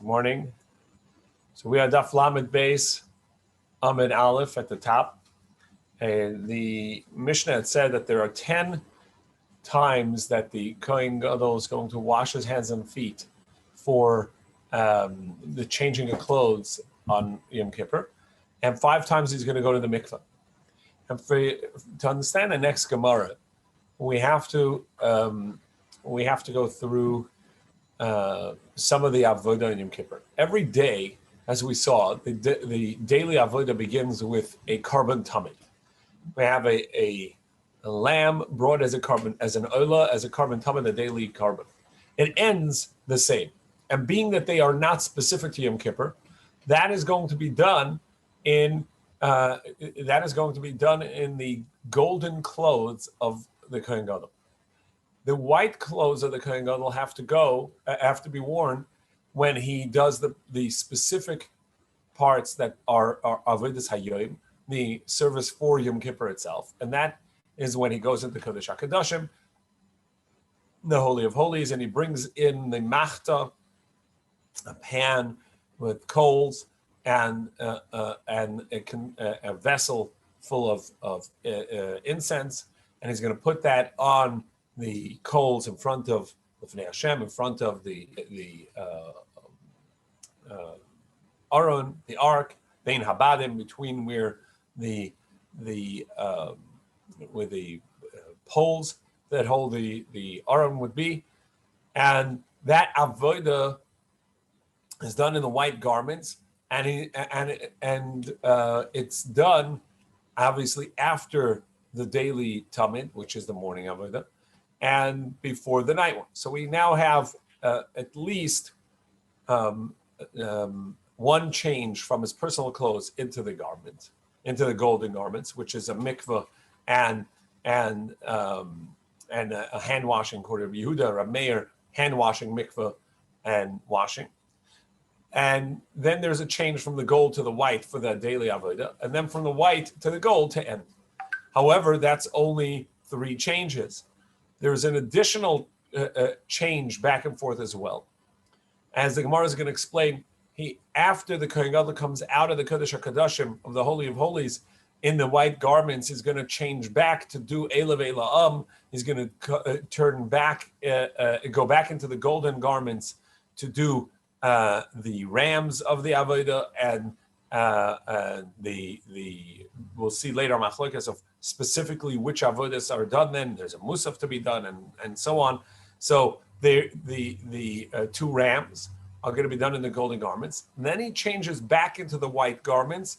Morning. So we are Daf Lamed Beis, Amid Aleph at the top. And the Mishnah had said that there are 10 times that the Kohen Gadol is going to wash his hands and feet for the changing of clothes on Yom Kippur, and 5 times he's going to go to the mikveh. And to understand the next Gemara, we have to go through some of the avodah in Yom Kippur. Every day, as we saw, the daily avodah begins with a carbon tamid. We have a lamb brought as an olah, as a carbon tamid, a daily carbon. It ends the same. And being that they are not specific to Yom Kippur, that is going to be done in the golden clothes of the Kohen Gadol. The white clothes of the Kohen Gadol have to be worn when he does the specific parts that are avodas hayoim, the service for Yom Kippur itself, and that is when he goes into Kodesh HaKadoshim, the Holy of Holies, and he brings in the machta, a pan with coals, and a vessel full of incense, and he's going to put that on the coals in front of Lifnei Hashem, in front of the Aron, the Ark, Bein Habadim, between where the poles that hold the Aron would be, and that avodah is done in the white garments, and it's done obviously after the daily tamid, which is the morning avodah, and before the night one. So we now have at least one change from his personal clothes into the garment, into the golden garments, which is a mikveh and a hand washing, according to Yehuda, Reb Meir, hand washing, mikveh, and washing. And then there's a change from the gold to the white for the daily avodah, and then from the white to the gold to end. However, that's only 3 changes. There's an additional change back and forth as well. As the Gemara is going to explain, after the Kohen Gadol comes out of the Kodesh HaKadoshim, of the Holy of Holies, in the white garments, he's going to change back to do Eilav Eila'am. He's going to turn back, go back into the golden garments to do the rams of the Avodah, and we'll see later machlokas of specifically which avodas are done. Then there's a musaf to be done, and so on. So the 2 rams are going to be done in the golden garments. And then he changes back into the white garments,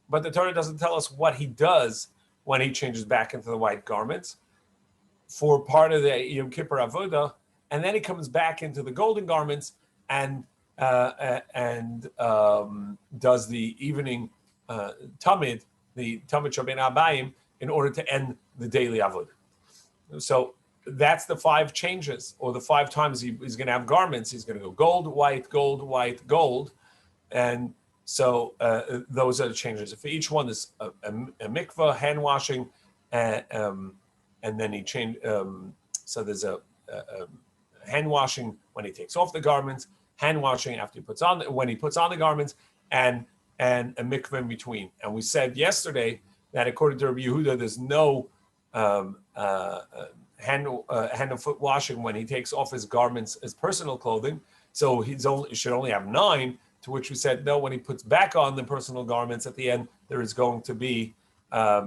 but the Torah doesn't tell us what he does when he changes back into the white garments for part of the Yom Kippur avodah, and then he comes back into the golden garments and does the evening tamid, the tamid shabein abayim, in order to end the daily avodah. So that's the 5 changes, or the 5 times he's going to have garments. He's going to go gold, white, gold, and so those are the changes. For each one, there's a mikvah, hand washing, and then he changed. So there's a hand washing when he takes off the garments, hand washing after when he puts on the garments, and a mikvah in between. And we said yesterday that according to Rabbi Yehuda, there's no hand and foot washing when he takes off his garments, his personal clothing. So he should only have 9. To which we said no. When he puts back on the personal garments at the end, there is going to be a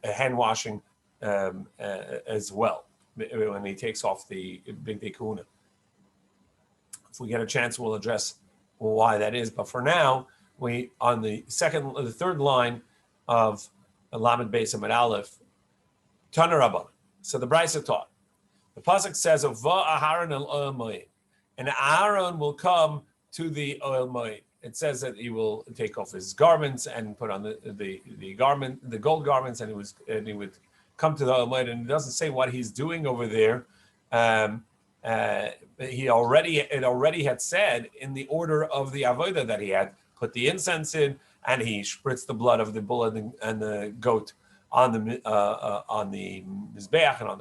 hand washing as well when he takes off the big day kahuna. If we get a chance, we'll address why that is. But for now, we on the 3rd line of Lamed Beis Amid Aleph, Tana Rabban. So the Brisa taught. The pasuk says, "Of Aharon el oil moed," and Aaron will come to the oil moed. It says that he will take off his garments and put on the gold garments, and he would come to the oil moed. And it doesn't say what he's doing over there. It already had said in the order of the avodah that he had put the incense in, and he spritzed the blood of the bull and the goat on the mizbeach and on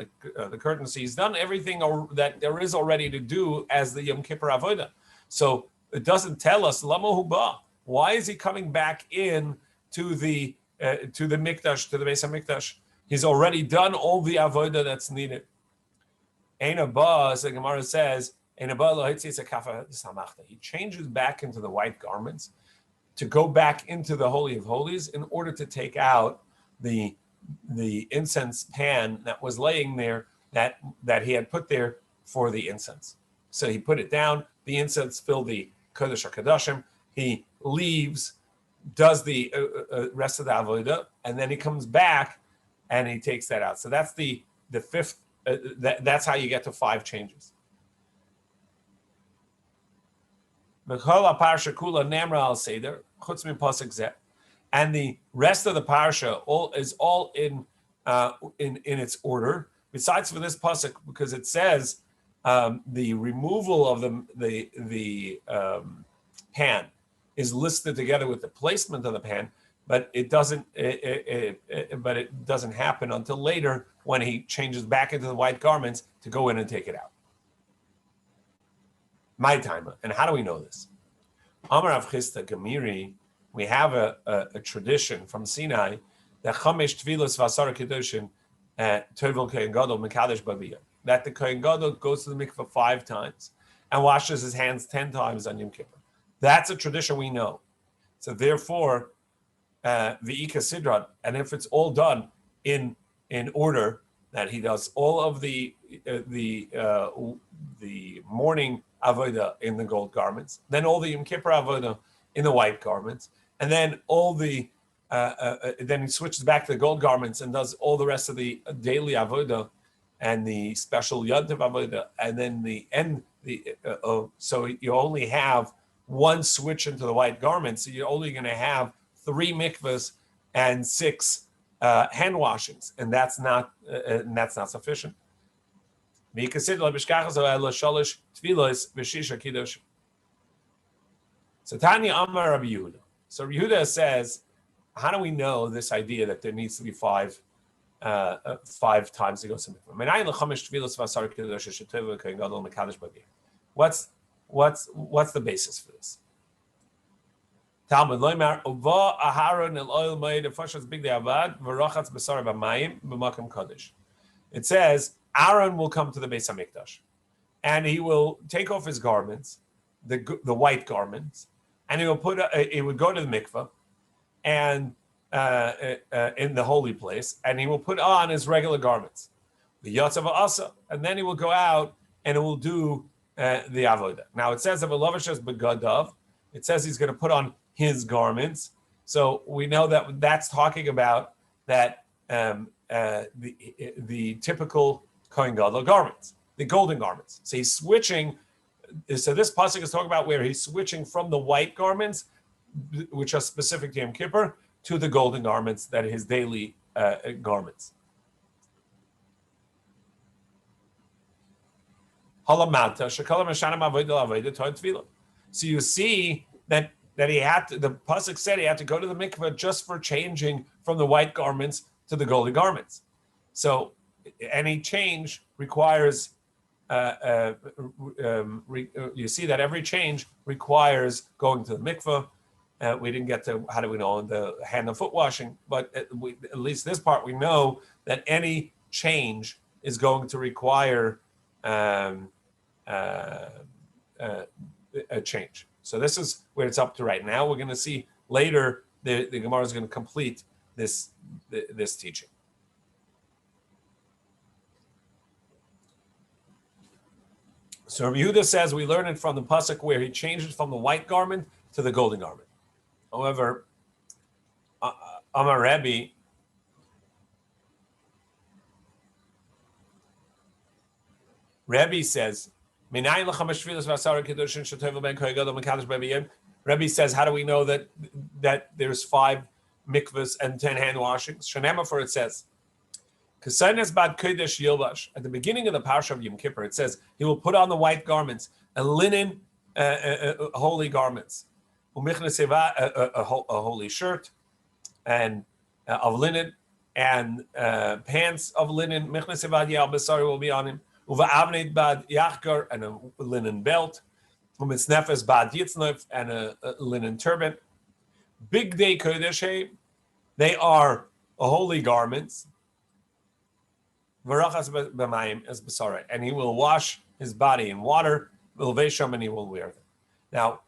the curtains. So he's done everything that there is already to do as the Yom Kippur avodah. So it doesn't tell us lama huba. Why is he coming back in to the mikdash, to the Beis HaMikdash? He's already done all the avodah that's needed. Ein haba, as the Gemara says, ein haba lo hitzis hakafa samachta. He changes back into the white garments to go back into the Holy of Holies in order to take out the incense pan that was laying there that he had put there for the incense. So he put it down. The incense filled the Kodesh HaKadoshim. He leaves, does the rest of the avodah, and then he comes back and he takes that out. So that's the fifth. That's how you get to 5 changes. And the rest of the parsha is all in its order. Besides for this pasuk, because it says the removal of the pan is listed together with the placement of the pan, but it doesn't happen until later when he changes back into the white garments to go in and take it out. My time. And how do we know this? Amar Rav Chisda Gemiri, we have a tradition from Sinai that Chamesh Tvilos Vasar Kedushin Tovel Kohen Gadol Mekadesh Babiyah, that the Kohen Gadol goes to the mikveh 5 times and washes his hands 10 times on Yom Kippur. That's a tradition we know. So therefore, the Ika Sidran, and if it's all done in order, that he does all of the morning avodah in the gold garments, then all the Yom Kippur avodah in the white garments, and then all the then he switches back to the gold garments and does all the rest of the daily avodah and the special yontiv avodah, and then so you only have one switch into the white garments, so you're only going to have 3 mikvahs and 6 hand washings, and that's not sufficient. So Tanya Amar Rabbi Yehuda. So Rabbi Yehuda says, how do we know this idea that there needs to be 5 times to go to mikvah? What's the basis for this? Talmud Loimar Uva Aharon El Oil Made Fashas Big Avad Varachatz Besar B'Mayim B'Makam Kodesh. It says Aaron will come to the Beis Hamikdash, and he will take off his garments, the white garments, and he would go to the mikveh, and in the holy place, and he will put on his regular garments, the Yotzav Asa, and then he will go out and he will do the avodah. Now it says of a Lovashas Begadav, it says he's going to put on his garments. So we know that that's talking about that the typical Kohen Gadol garments, the golden garments. So he's switching. So this pasuk is talking about where he's switching from the white garments, which are specific to Yom Kippur, to the golden garments that are his daily garments. So you see that he had to, the pasuk said he had to go to the mikveh just for changing from the white garments to the golden garments. So any change requires, you see that every change requires going to the mikveh. We didn't get to, how do we know, the hand and foot washing, but at least this part we know that any change is going to require a change. So this is where it's up to right now. We're going to see later the Gemara is going to complete this teaching. So Rabbi Yehuda says we learn it from the pasuk where he changes from the white garment to the golden garment. However, Amar Rebbe, Rebbe says, Rebbe says, how do we know that there's 5 mikvahs and 10 hand washings? Shanema, for it says, at the beginning of the Parsha of Yom Kippur, it says he will put on the white garments, a linen, holy garments, a holy shirt, and of linen, and pants of linen. Will be on him. And a linen belt, U'mitznefes bad yitznef, and a linen turban. Big day kodesh, they are holy garments. V'rachas b'mayim es b'sarei, and he will wash his body in water. V'lvesham, and he will wear them. Now,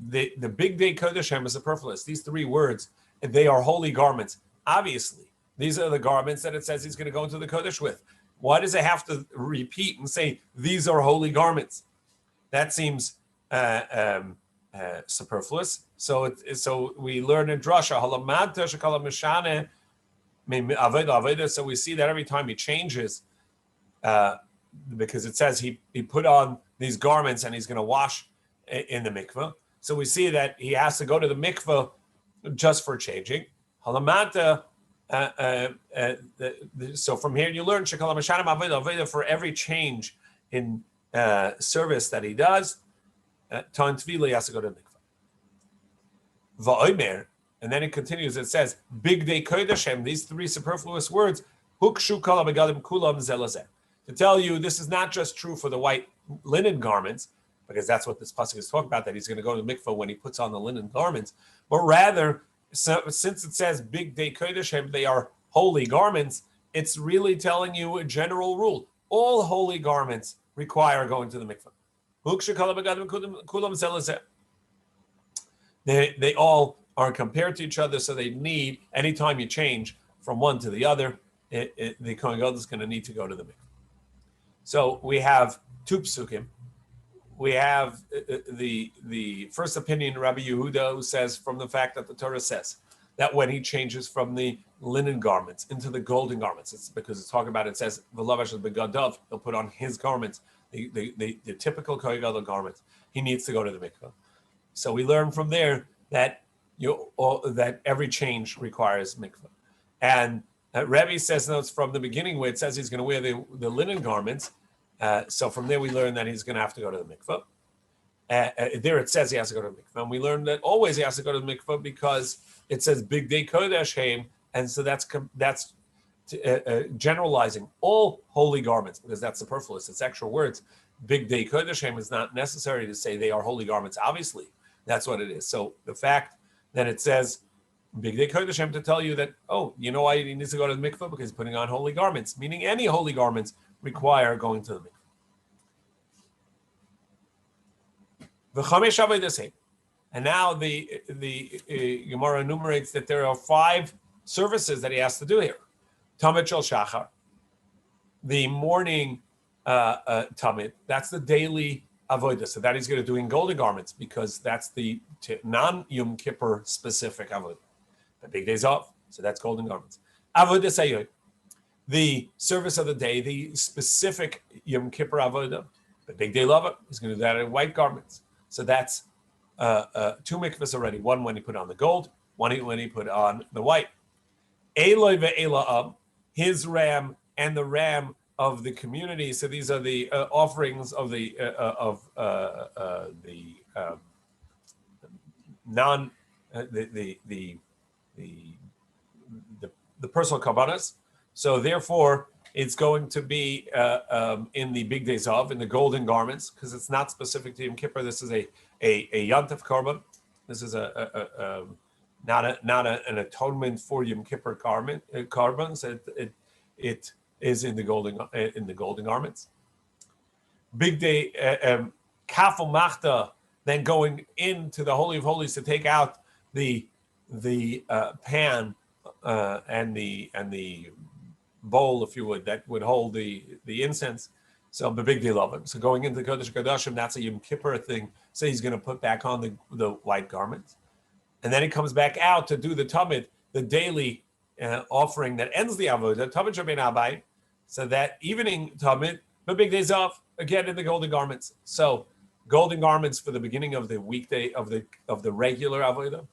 the big day kodeshem is superfluous. These three words, they are holy garments. Obviously, these are the garments that it says he's going to go into the kodesh with. Why does it have to repeat and say these are holy garments? That seems superfluous. So we learn in drasha halamad shekala mishane aveda. So we see that every time he changes, because it says he put on these garments and he's going to wash in the mikveh. So we see that he has to go to the mikveh just for changing. Halamata. So from here you learn shekala mishane aveda for every change in service that he does. Ton Tvila, he has to go to the mikveh. Va'omer, and then it continues. It says, "Big day kodeshem." These three superfluous words, hukshu kol begadim kulam zelazeh, to tell you this is not just true for the white linen garments, because that's what this pasuk is talking about. That he's going to go to the mikveh when he puts on the linen garments, but rather, since it says "Big day kodeshem," they are holy garments. It's really telling you a general rule: all holy garments require going to the mikveh. They all are compared to each other, so they need, anytime you change from one to the other, the Kohen Gadol is going to need to go to the mikveh. So we have two psukim. We have the first opinion, Rabbi Yehuda, who says from the fact that the Torah says that when he changes from the linen garments into the golden garments, it's because it's talking about, it says, V'lavash begadav, he'll put on his garments, the typical Kohen Gadol garments. He needs to go to the mikveh. So we learn from there that that every change requires mikveh. And Rebbe says, no, it's from the beginning where it says he's going to wear the linen garments. So from there we learn that he's going to have to go to the mikveh. There it says he has to go to the mikveh. And we learn that always he has to go to the mikveh because it says big day kodesh heim, and so that's generalizing all holy garments, because that's superfluous. It's extra words. Big day kodesh heim is not necessary to say they are holy garments. Obviously, that's what it is. So the fact that it says big day kodesh heim to tell you that, oh, you know why he needs to go to the mikveh? Because he's putting on holy garments, meaning any holy garments require going to the mikveh. The chamesh avodas. And now the Gemara enumerates that there are 5 services that he has to do here. Tamid shel shachar, the morning tamid, that's the daily avodah. So that he's going to do in golden garments, because that's the non-Yom Kippur specific avodah. The big days off, so that's golden garments. Avodah sayyid, the service of the day, the specific Yom Kippur avodah. The big day lava, he's going to do that in white garments. So that's 2 mikvahs already. One when he put on the gold, one when he put on the white. Eloi ve'ela'am, his ram and the ram of the community. So these are the offerings of the personal karbanos. So therefore, it's going to be in the big days of, in the golden garments, because it's not specific to Yom Kippur. This is a Yantav Korban. This is not an atonement for Yom Kippur carbons. It is in the golden garments. Big day Kafel Machta, then going into the Holy of Holies to take out the pan and the bowl, if you would, that would hold the incense. So the big deal of it. So going into Kodesh Kodashim, that's a Yom Kippur thing. So he's going to put back on the white garments. And then he comes back out to do the Tamid, the daily offering that ends the Avodah, Tamid Shabbein Abai. So that evening Tamid, the big days off, again in the golden garments. So golden garments for the beginning of the weekday of the regular Avodah.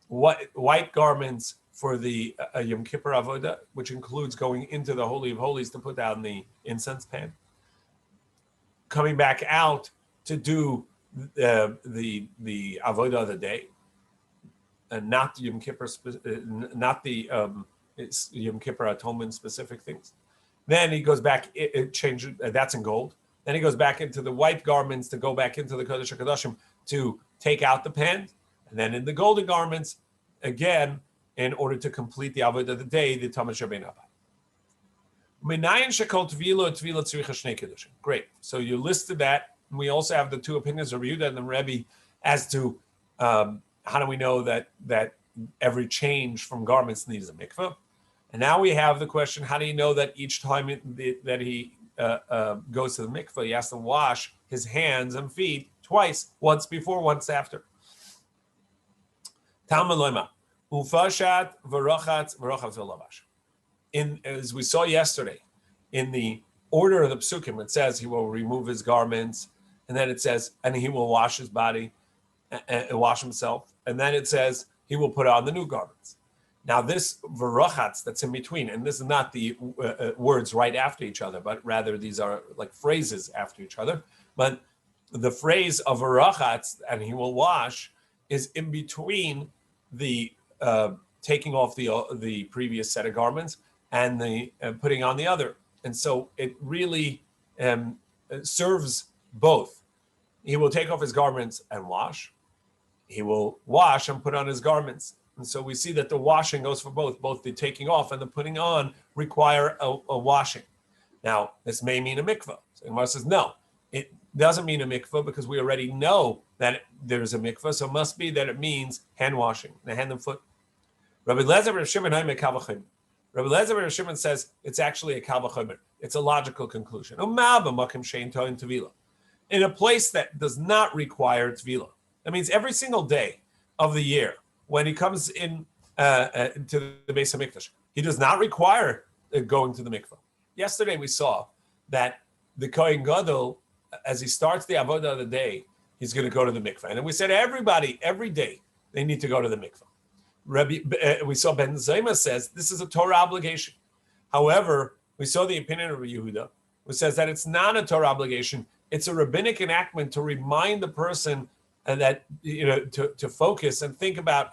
White garments for the Yom Kippur Avodah, which includes going into the Holy of Holies to put down the incense pan. Coming back out to do the Avodah of the day, and not the Yom Kippur, not the Yom Kippur atonement specific things. Then he goes back, it changes. That's in gold. Then he goes back into the white garments to go back into the Kodesh HaKadoshim to take out the pen. And then in the golden garments, again, in order to complete the avodah of the day, the Tamid Shabbein Abba. Great. So you listed that. We also have the two opinions of Yehuda and the Rebbe as to how do we know that every change from garments needs a mikveh. And now we have the question, how do you know that each time that he goes to the mikveh, he has to wash his hands and feet twice, once before, once after? Talmud loima, ufashat v'rochatz v'lavash. As we saw yesterday, in the order of the psukim, it says he will remove his garments, and then it says, and he will wash his body and wash himself, and then it says he will put on the new garments. Now this v'rochatz that's in between, and this is not the words right after each other, but rather these are like phrases after each other. But the phrase of v'rochatz, and he will wash, is in between the taking off the previous set of garments and the putting on the other. And so it really serves both. He will take off his garments and wash. He will wash and put on his garments. And so we see that the washing goes for both. Both the taking off and the putting on require a washing. Now, this may mean a mikveh. So the Gemara says, no, it doesn't mean a mikveh because we already know that there's a mikveh. So it must be that it means hand washing, the hand and foot. Rabbi Lezer Shimon says it's actually a kal v'chomer. It's a logical conclusion. In a place that does not require tevilah. That means every single day of the year, when he comes in to the Beis HaMikdash, he does not require going to the mikveh. Yesterday we saw that the Kohen Gadol, as he starts the avodah of the day, he's going to go to the mikveh. And we said everybody, every day, they need to go to the mikveh. We saw Ben Zayma says this is a Torah obligation. However, we saw the opinion of Yehuda, who says that it's not a Torah obligation. It's a rabbinic enactment to remind the person that to focus and think about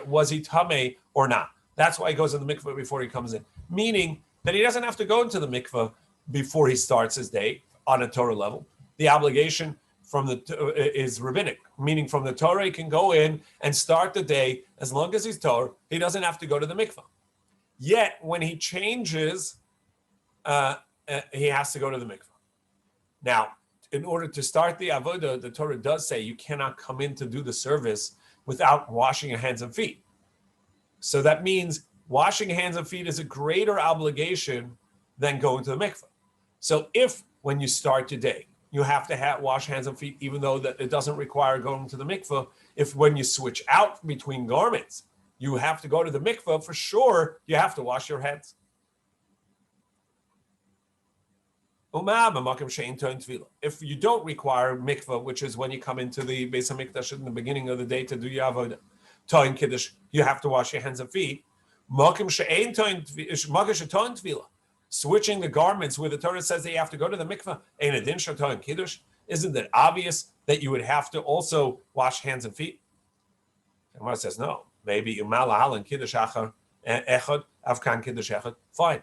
was he tamei or not. That's why he goes in the mikveh before he comes in, meaning that he doesn't have to go into the mikveh before he starts his day on a Torah level. The obligation is rabbinic, meaning from the Torah he can go in and start the day as long as he's Torah. He doesn't have to go to the mikveh. Yet when he changes, he has to go to the mikveh. Now, in order to start the avodah, the Torah does say you cannot come in to do the service without washing your hands and feet. So that means washing hands and feet is a greater obligation than going to the mikveh. So if when you start your day, you have to wash hands and feet, even though that it doesn't require going to the mikveh, if when you switch out between garments, you have to go to the mikveh, for sure, you have to wash your hands. If you don't require mikveh, which is when you come into the Beis HaMikdash in the beginning of the day to do your avodah, toin kiddush, you have to wash your hands and feet. Switching the garments where the Torah says that you have to go to the mikveh, ein adin shatoin kiddush. Isn't it obvious that you would have to also wash hands and feet? The Gemara says no. Maybe umalahal and kiddush achar echad avkan kiddush echad. Fine.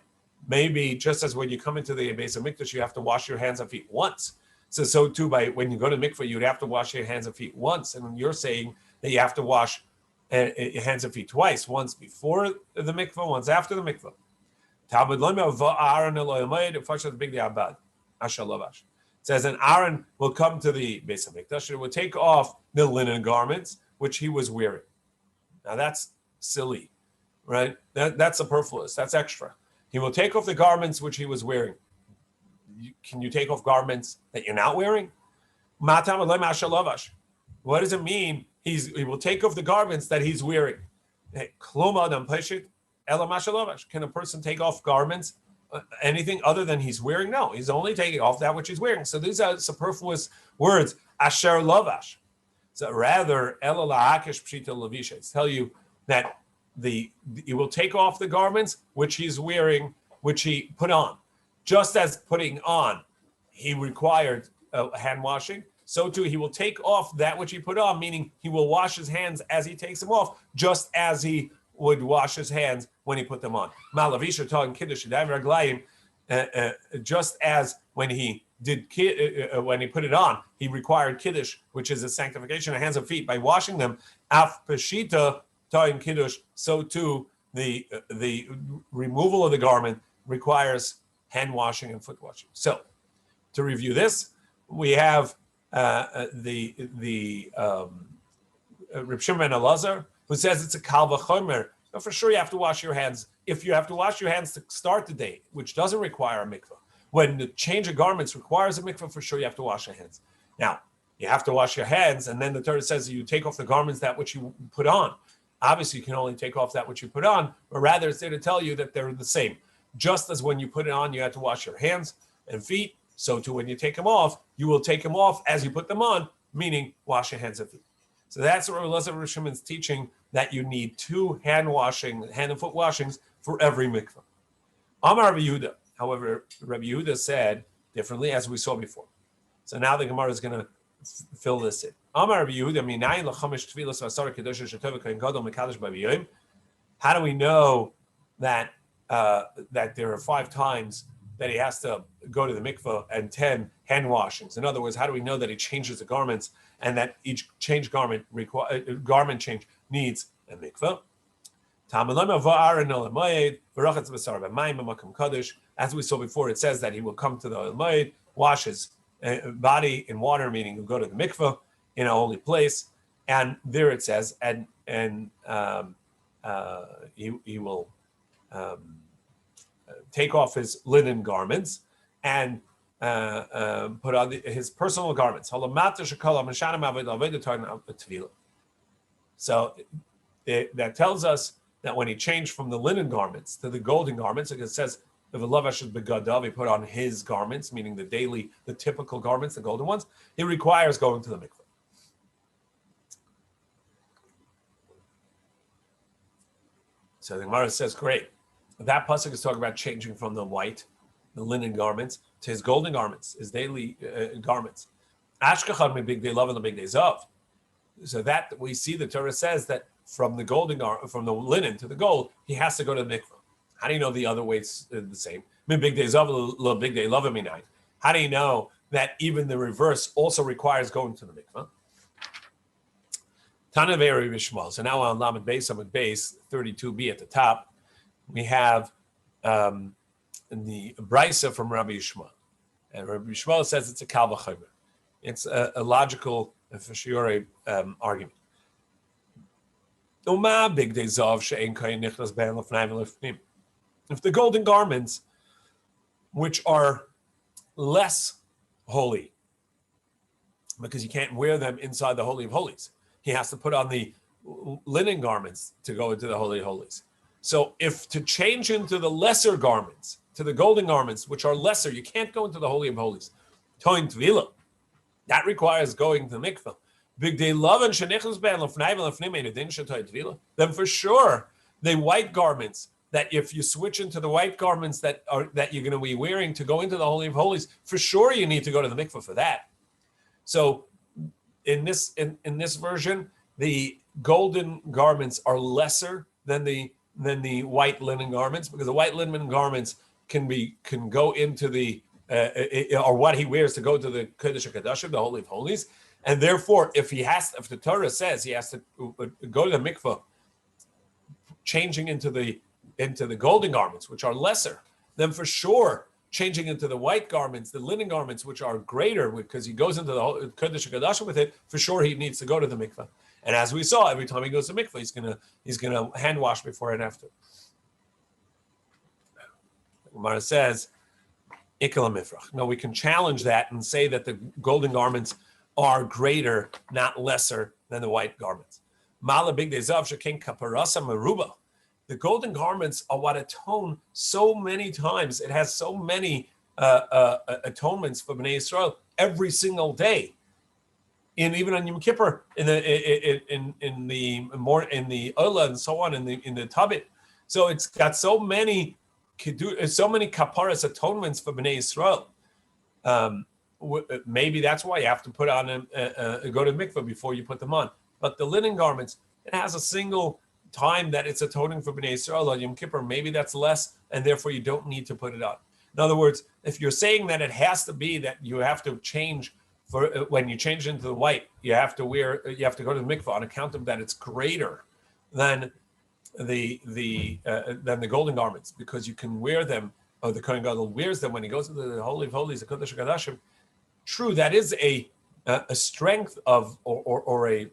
Maybe just as when you come into the Beis HaMikdash, you have to wash your hands and feet once. So too, by when you go to mikveh, you'd have to wash your hands and feet once. And you're saying that you have to wash your hands and feet twice, once before the mikveh, once after the mikveh. It says, and Aaron will come to the Beis HaMikdash and will take off the linen garments which he was wearing. Now that's silly, right? That's superfluous. That's extra. He will take off the garments which he was wearing. Can you take off garments that you're not wearing? What does it mean? He will take off the garments that he's wearing. Can a person take off garments, anything other than he's wearing? No, he's only taking off that which he's wearing. So these are superfluous words. Asher lavash. So rather, tell you that he will take off the garments which he's wearing, which he put on. Just as putting on, he required hand washing, so too he will take off that which he put on, meaning he will wash his hands as he takes them off, just as he would wash his hands when he put them on. Malavisha talking kiddush raglayim, just as when he when he put it on, he required kiddush, which is a sanctification of hands and feet by washing them. Af peshita ta'im kiddush. So too the removal of the garment requires hand washing and foot washing. So to review this, we have the Reb Shimon ben Elazar, who says it's a kal v'chomer. But for sure, you have to wash your hands. If you have to wash your hands to start the day, which doesn't require a mikvah, when the change of garments requires a mikvah, for sure you have to wash your hands. Now, you have to wash your hands, and then the Torah says you take off the garments that which you put on. Obviously, you can only take off that which you put on, but rather it's there to tell you that they're the same. Just as when you put it on, you have to wash your hands and feet, so too when you take them off, you will take them off as you put them on, meaning wash your hands and feet. So that's what Rabbi Shimon's teaching, that you need 2 hand and foot washings for every mikvah. Amar Rabbi Yehuda. However, Rabbi Yehuda said differently, as we saw before. So now the Gemara is going to fill this in. Amar Rabbi Yehuda, minayin l'chamish tefillas v'asar kedusha shetov v'kohen gadol mekadosh b'yom. How do we know that there are 5 times that he has to go to the mikvah and 10 hand washings? In other words, how do we know that he changes the garments and that each garment change needs a mikvah? As we saw before, it says that he will come to the Moed, wash his body in water, meaning he'll go to the mikvah in a holy place, and there it says, and he will take off his linen garments and put on his personal garments. So that tells us that when he changed from the linen garments to the golden garments, like it says, he put on his garments, meaning the typical garments, the golden ones, he requires going to the mikveh. So the Gemara says, great. That pasuk is talking about changing from the linen garments, to his golden garments, his daily garments. Ashkachad me big day love and the big days of. So that we see the Torah says that from the linen to the gold, he has to go to the mikveh. How do you know the other ways are the same? Big days of little big day love me night. How do you know that even the reverse also requires going to the mikveh? Tana Veri Rishmal. So now on Lamed Beis, Amud Beis, 32b at the top, we have the Brisa from Rabbi Yishmael. And Rabbi Yishmael says it's a kal v'chomer. It's a logical for sure argument. If the golden garments, which are less holy, because you can't wear them inside the Holy of Holies, he has to put on the linen garments to go into the Holy of Holies. So if to change into the lesser garments, to the golden garments, which are lesser, you can't go into the Holy of Holies. Toin Tvila, that requires going to the mikveh. Big day love and shenichus ben lefnai v'lefnim edin shetoy tvila. Then for sure, the white garments, that if you switch into the white garments that you're going to be wearing to go into the Holy of Holies, for sure you need to go to the mikveh for that. So in this version, the golden garments are lesser than the white linen garments, because the white linen garments can go into the or what he wears to go to the Kodesh HaKadoshim, the Holy of Holies. And therefore, if the Torah says he has to go to the mikveh, changing into the golden garments, which are lesser, then for sure, changing into the white garments, the linen garments, which are greater, because he goes into the Kodesh HaKadoshim with it, for sure he needs to go to the mikveh. And as we saw, every time he goes to mikveh, he's gonna hand wash before and after. Gemara says, Ikala Mifrach. No, we can challenge that and say that the golden garments are greater, not lesser, than the white garments. Mala big dezav shekin kaparasa meruba. The golden garments are what atone so many times. It has so many atonements for Bnei Yisrael every single day. And even on Yom Kippur, in the Ola and so on, in the Tabit. So it's got so many kaparas atonements for Bnei Yisrael. Maybe that's why you have to put on go to mikveh before you put them on. But the linen garments, it has a single time that it's atoning for Bnei Yisrael on Yom Kippur. Maybe that's less, and therefore you don't need to put it on. In other words, If you're saying that it has to be that you have to change for when you change into the white, you have to go to the mikvah on account of that it's greater than the golden garments, because you can wear them, or the Kohen Gadol wears them when he goes into the Holy of Holies, the Kodesh HaKodashim. True, that is a strength of or a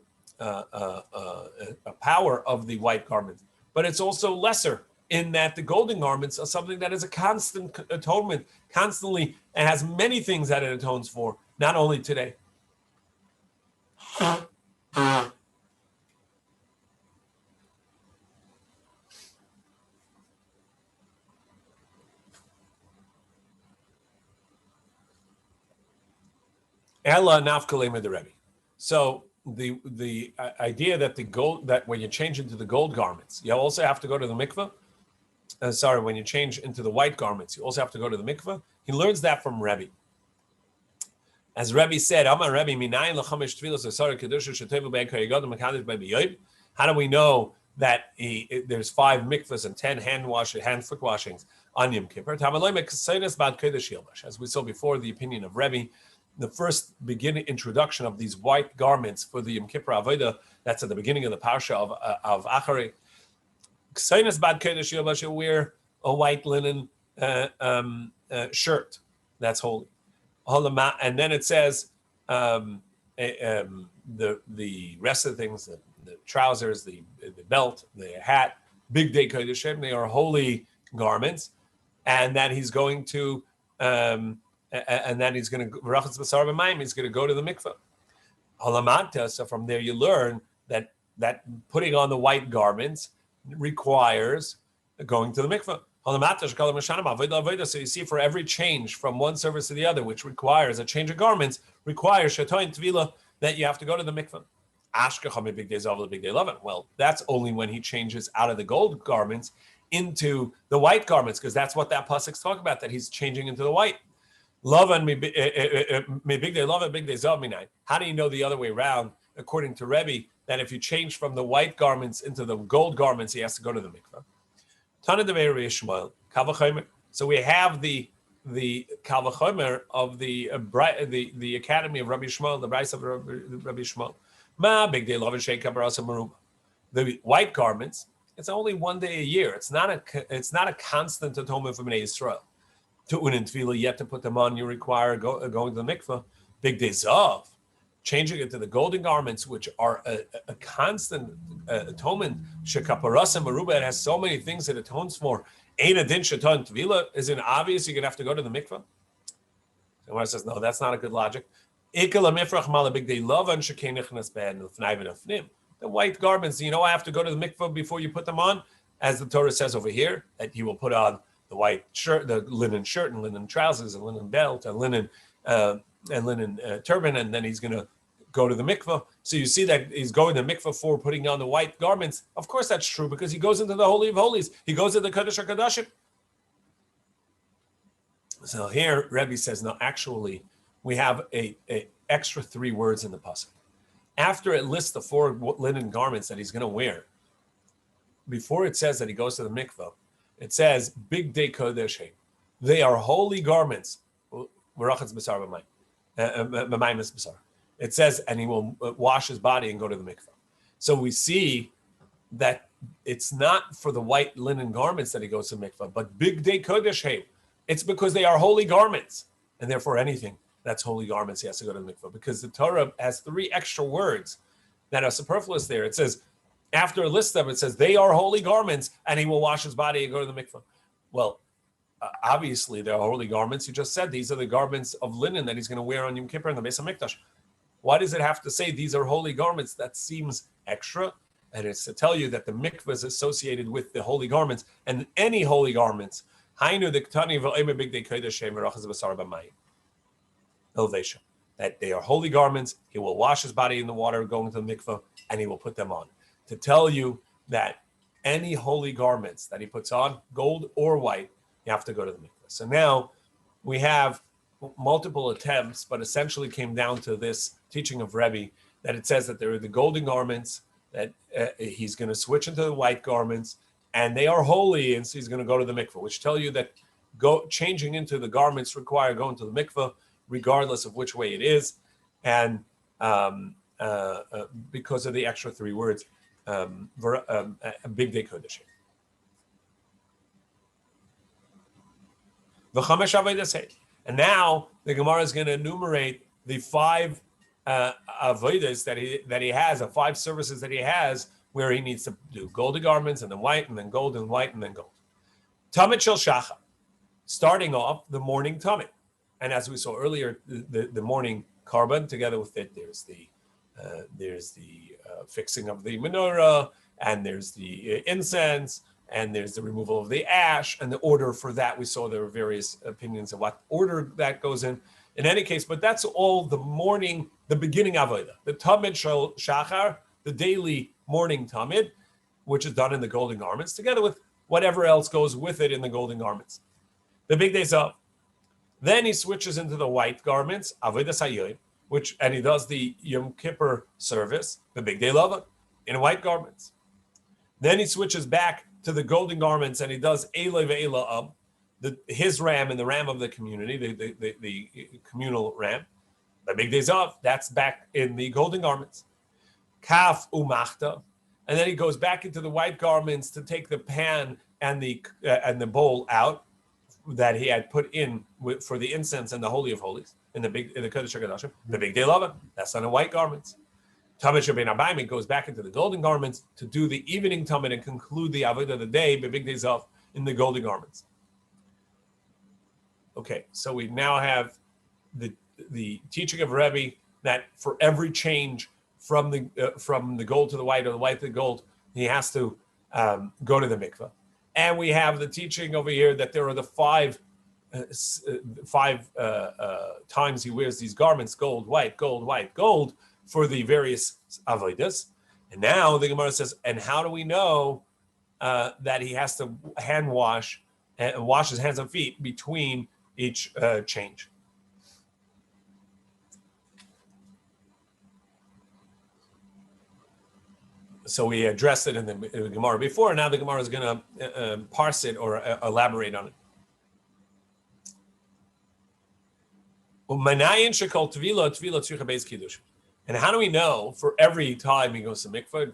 power of the white garment, but it's also lesser in that the golden garments are something that is a constant atonement, constantly, and has many things that it atones for, not only today. Ella nafkalema the Rebbe. So the idea that that when you change into the gold garments, you also have to go to the mikveh. When you change into the white garments, you also have to go to the mikveh. He learns that from Rebbe. As Rebbe said, Amar Rebbe, minayin l'chamesh tefillas asara kedusha shetevu be'en kayigadim mekadesh be'biyoyim. How do we know that there's 5 mikvahs and 10 foot washings on Yom Kippur? As we saw before, the opinion of Rebbe, the first beginning introduction of these white garments for the Yom Kippur Avodah, that's at the beginning of the parsha of Acharei. Ksainas bad kodesh yilbash, wear a white linen shirt. That's holy. And then it says the rest of the things, the trousers, the belt, the hat, big day kodeshim, they are holy garments, and that he's going to he's going to he's going to go to the mikveh. So from there you learn that putting on the white garments requires going to the mikveh. So you see, for every change from one service to the other, which requires a change of garments, requires shatoin tvila, that you have to go to the mikveh. Well, that's only when he changes out of the gold garments into the white garments, because that's what that pasuk's talking about, that he's changing into the white. How do you know the other way around, according to Rebbe, that if you change from the white garments into the gold garments, he has to go to the mikveh? So we have the Kal V'chomer of the Academy of Rabbi Shmuel, the Bryce of Rabbi Shmuel. The white garments, it's only one day a year. It's not a constant atonement for Bnei Yisrael. Tu'un and tefillah, yet to put them on, you require going to the mikveh. Big days of changing it to the golden garments, which are a constant atonement. Shekaparasim Aruba, it has so many things it atones for. Ein adin shaton tefillah, isn't it obvious you're going to have to go to the mikveh? The Gemara says, no, that's not a good logic. The white garments, I have to go to the mikveh before you put them on, as the Torah says over here, that you will put on the white shirt, the linen shirt, and linen trousers, and linen belt, and linen turban, and then he's going to go to the mikveh. So you see that he's going to the mikveh for putting on the white garments. Of course that's true, because he goes into the Holy of Holies. He goes to the Kodesh HaKodashim. So here, Rebbe says, no, actually, we have a extra 3 words in the pasuk. After it lists the 4 linen garments that he's going to wear, before it says that he goes to the mikveh, it says, big day kodesh, they are holy garments. It says, and he will wash his body and go to the mikveh. So we see that it's not for the white linen garments that he goes to the mikveh, but big day kodesh, it's because they are holy garments. And therefore anything that's holy garments, he has to go to the mikveh, because the Torah has 3 extra words that are superfluous there. It says, after a list of them, it says, they are holy garments, and he will wash his body and go to the mikveh. Well, obviously, they're holy garments. You just said these are the garments of linen that he's going to wear on Yom Kippur in the Beis HaMikdash. Why does it have to say these are holy garments? That seems extra. And it's to tell you that the mikveh is associated with the holy garments, and any holy garments. Elevation. That they are holy garments. He will wash his body in the water going to the mikveh, and he will put them on. To tell you that any holy garments that he puts on, gold or white, you have to go to the mikveh. So now we have multiple attempts, but essentially came down to this teaching of Rebbe, that it says that there are the golden garments, that he's going to switch into the white garments, and they are holy, and so he's going to go to the mikveh, which tell you that changing into the garments require going to the mikveh, regardless of which way it is, and because of the extra 3 words, big day kodesh. And now the Gemara is going to enumerate the 5 avodas that he has, the 5 services that he has, where he needs to do golden garments and then white and then gold and white and then gold. Tamid shel shachar, starting off the morning tamid, and as we saw earlier, the morning carbon together with it. There's the fixing of the menorah, and there's the incense, and there's the removal of the ash, and the order for that. We saw there were various opinions of what order that goes in. In any case, but that's all the morning, the beginning avodah, the tamid shel shachar, the daily morning tamid, which is done in the golden garments, together with whatever else goes with it in the golden garments. The big days of. Then he switches into the white garments, avodas hayoim, and he does the Yom Kippur service, the big day lava, in white garments. Then he switches back to the golden garments and he does Eloi ve'ela his ram and the ram of the community, the communal ram. The big days of, that's back in the golden garments. Kaf umachta, and then he goes back into the white garments to take the pan and the bowl out that he had put in for the incense and the holy of holies in the Kodesh HaKodashim, the big day lava. That's on the white garments. Tamid Shebein Abayim goes back into the golden garments to do the evening tamid and conclude the avodah of the day, the big days off, in the golden garments. Okay, so we now have the teaching of Rebbe that for every change from the gold to the white or the white to the gold, he has to go to the mikveh. And we have the teaching over here that there are the 5 times he wears these garments: gold, white, gold, for the various avodas. And now the Gemara says, and how do we know that he has to hand wash and wash his hands and feet between each change? So we addressed it in the Gemara before, and now the Gemara is going to parse it or elaborate on it. And how do we know for every time he goes to mikveh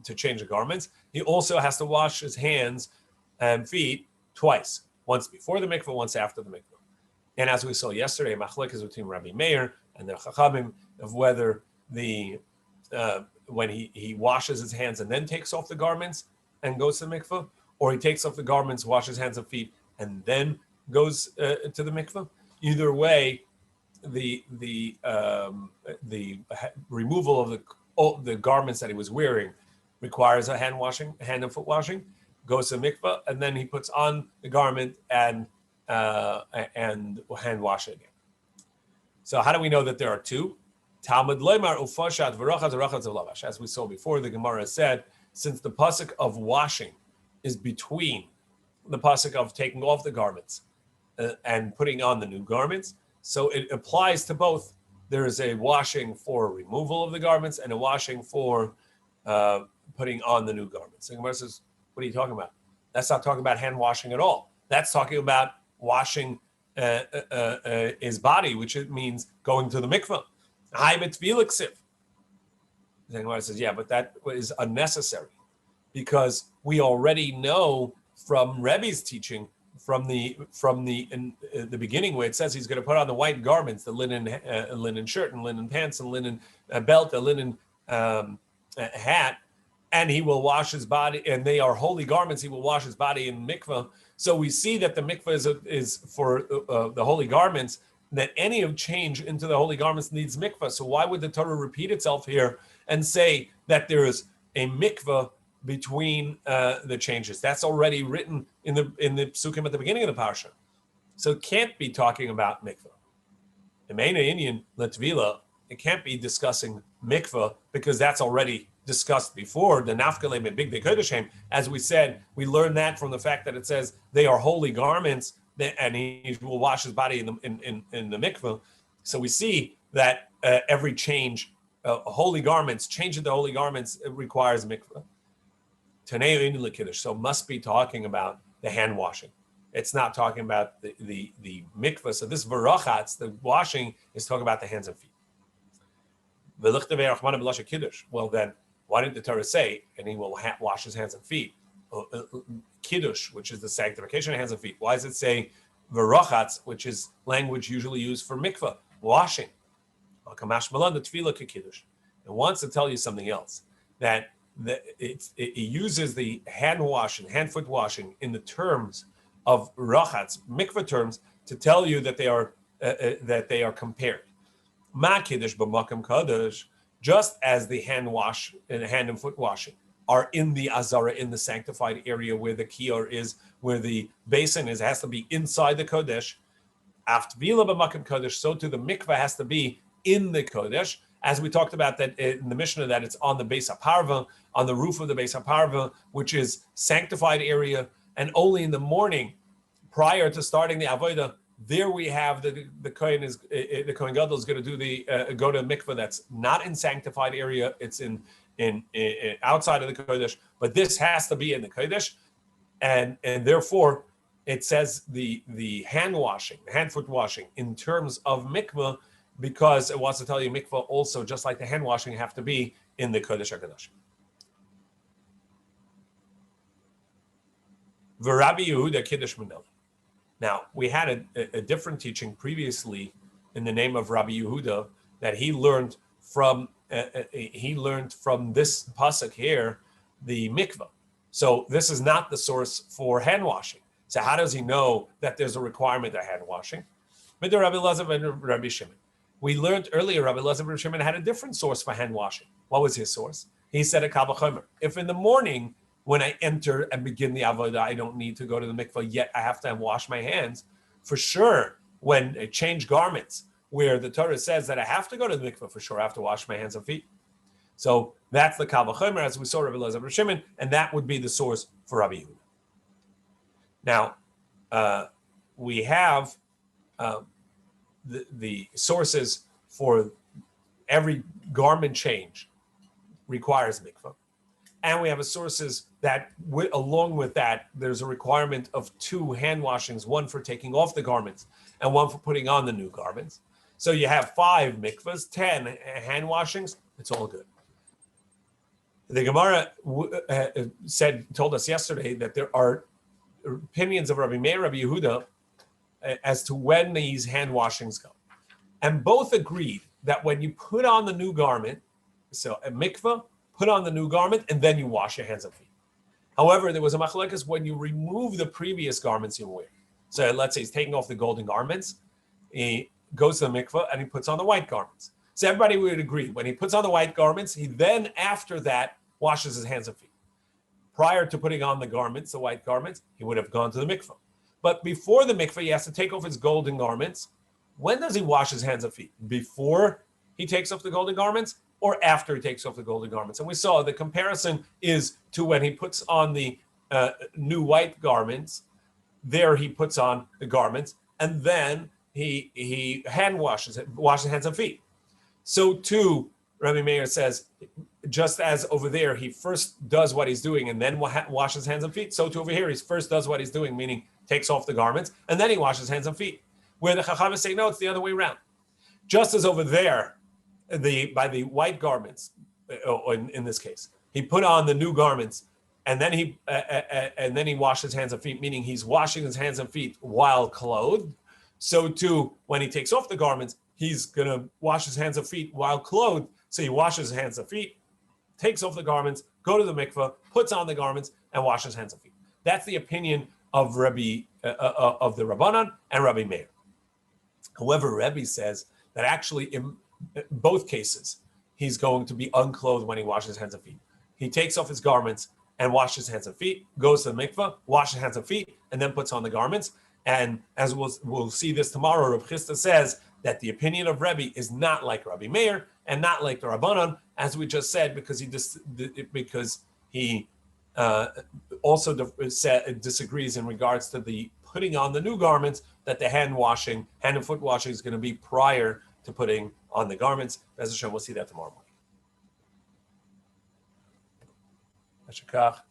to change the garments, he also has to wash his hands and feet twice, once before the mikveh, once after the mikveh? And as we saw yesterday, machlek is between Rabbi Meir and the Chachamim of whether when he washes his hands and then takes off the garments and goes to the mikveh, or he takes off the garments, washes hands and feet, and then goes to the mikveh. Either way, the removal of the garments that he was wearing requires a hand and foot washing. Goes to mikveh, and then he puts on the garment and hand wash it again. So how do we know that there are 2? Talmud leimar ufashat v'rachat v'rachat zevlavash. As we saw before, the Gemara said, since the pasuk of washing is between the pasuk of taking off the garments and putting on the new garments, so it applies to both. There is a washing for removal of the garments and a washing for putting on the new garments. The Gemara says, what are you talking about? That's not talking about hand washing at all. That's talking about washing his body, which it means going to the mikveh. The Gemara says, yeah, but that is unnecessary because we already know from Rebbe's teaching from the beginning where it says he's going to put on the white garments, the linen shirt and linen pants and linen belt, a linen hat, and he will wash his body, and they are holy garments. He will wash his body in mikveh. So we see that the mikveh is for the holy garments, that any of change into the holy garments needs mikveh. So why would the Torah repeat itself here and say that there is a mikveh between the changes? That's already written in the psukim at the beginning of the parsha. So it can't be talking about mikveh. It can't be discussing mikveh because that's already discussed before. The nafkale me big kodeshem, as we said, we learned that from the fact that it says they are holy garments, and he will wash his body in the mikveh. So we see that every change, holy garments, changing the holy garments, requires mikveh. So it must be talking about the hand washing. It's not talking about the mikvah. So this varachatz, the washing, is talking about the hands and feet. Well, then, why didn't the Torah say, and he will wash his hands and feet? Kiddush, which is the sanctification of hands and feet. Why does it say varachatz, which is language usually used for mikvah, washing? It wants to tell you something else, that it uses the hand washing, hand foot washing in the terms of rachatz, mikvah terms, to tell you that they are compared. Ma kiddush b'makam kadosh, just as the hand wash and hand and foot washing are in the azara, in the sanctified area where the kiyar is, where the basin is, has to be inside the kodesh. Aftvila b'makam kodesh, so too the mikvah has to be in the kodesh, as we talked about that in the Mishnah, that it's on the Beis HaParva, on the roof of the Beis HaParva, which is sanctified area, and only in the morning, prior to starting the avodah, there we have the kohen gadol is going to do go to a mikvah that's not in sanctified area, it's in outside of the kodesh, but this has to be in the kodesh, and therefore it says the hand washing, hand foot washing in terms of mikvah, because it wants to tell you mikvah also, just like the hand washing, have to be in the Kodesh HaKadosh. V'Rabbi Yehuda Kiddush Manel. Now, we had a different teaching previously in the name of Rabbi Yehuda that he learned from this pasuk here, the mikvah. So this is not the source for hand washing. So how does he know that there's a requirement of hand washing? But the Rabbi Elazar and Rabbi Shimon. We learned earlier, Rabbi Tzvi Fischer Shimon had a different source for hand washing. What was his source? He said a kal v'chomer. If in the morning, when I enter and begin the avodah, I don't need to go to the mikvah, yet I have to wash my hands, for sure, when I change garments, where the Torah says that I have to go to the mikvah, for sure I have to wash my hands and feet. So that's the kal v'chomer, as we saw Rabbi Tzvi Shimon, and that would be the source for Rabbi Yehuda. Now, we have the sources for every garment change requires mikvah. And we have a sources that, along with that, there's a requirement of 2 hand washings, one for taking off the garments and one for putting on the new garments. So you have 5 mikvahs, 10 hand washings, it's all good. The Gemara told us yesterday that there are opinions of Rabbi Meir, Rabbi Yehuda, as to when these hand washings go. And both agreed that when you put on the new garment, so a mikvah, put on the new garment, and then you wash your hands and feet. However, there was a machlekes when you remove the previous garments you wear. So let's say he's taking off the golden garments, he goes to the mikvah, and he puts on the white garments. So everybody would agree, when he puts on the white garments, he then, after that, washes his hands and feet. Prior to putting on the garments, the white garments, he would have gone to the mikvah. But before the mikvah, he has to take off his golden garments. When does he wash his hands and feet? Before he takes off the golden garments or after he takes off the golden garments? And we saw the comparison is to when he puts on the new white garments. There he puts on the garments, and then he hand washes hands and feet. So too, Rabbi Meir says, just as over there he first does what he's doing and then washes hands and feet, so too over here he first does what he's doing, meaning takes off the garments, and then he washes hands and feet. Where the Chachamim say, no, it's the other way around. Just as over there, by the white garments, in this case, he put on the new garments, and then he washes hands and feet, meaning he's washing his hands and feet while clothed. So too, when he takes off the garments, he's going to wash his hands and feet while clothed. So he washes his hands and feet, takes off the garments, go to the mikveh, puts on the garments, and washes hands and feet. That's the opinion of of the Rabbanan and Rabbi Meir. However, Rebbe says that actually in both cases, he's going to be unclothed when he washes his hands and feet. He takes off his garments and washes his hands and feet, goes to the mikveh, washes hands and feet, and then puts on the garments. And as we'll see this tomorrow, Reb Chisda says that the opinion of Rebbe is not like Rabbi Meir and not like the Rabbanan, as we just said, because he also disagrees in regards to the putting on the new garments, that the hand and foot washing is going to be prior to putting on the garments. As Hashem, we'll see that tomorrow morning.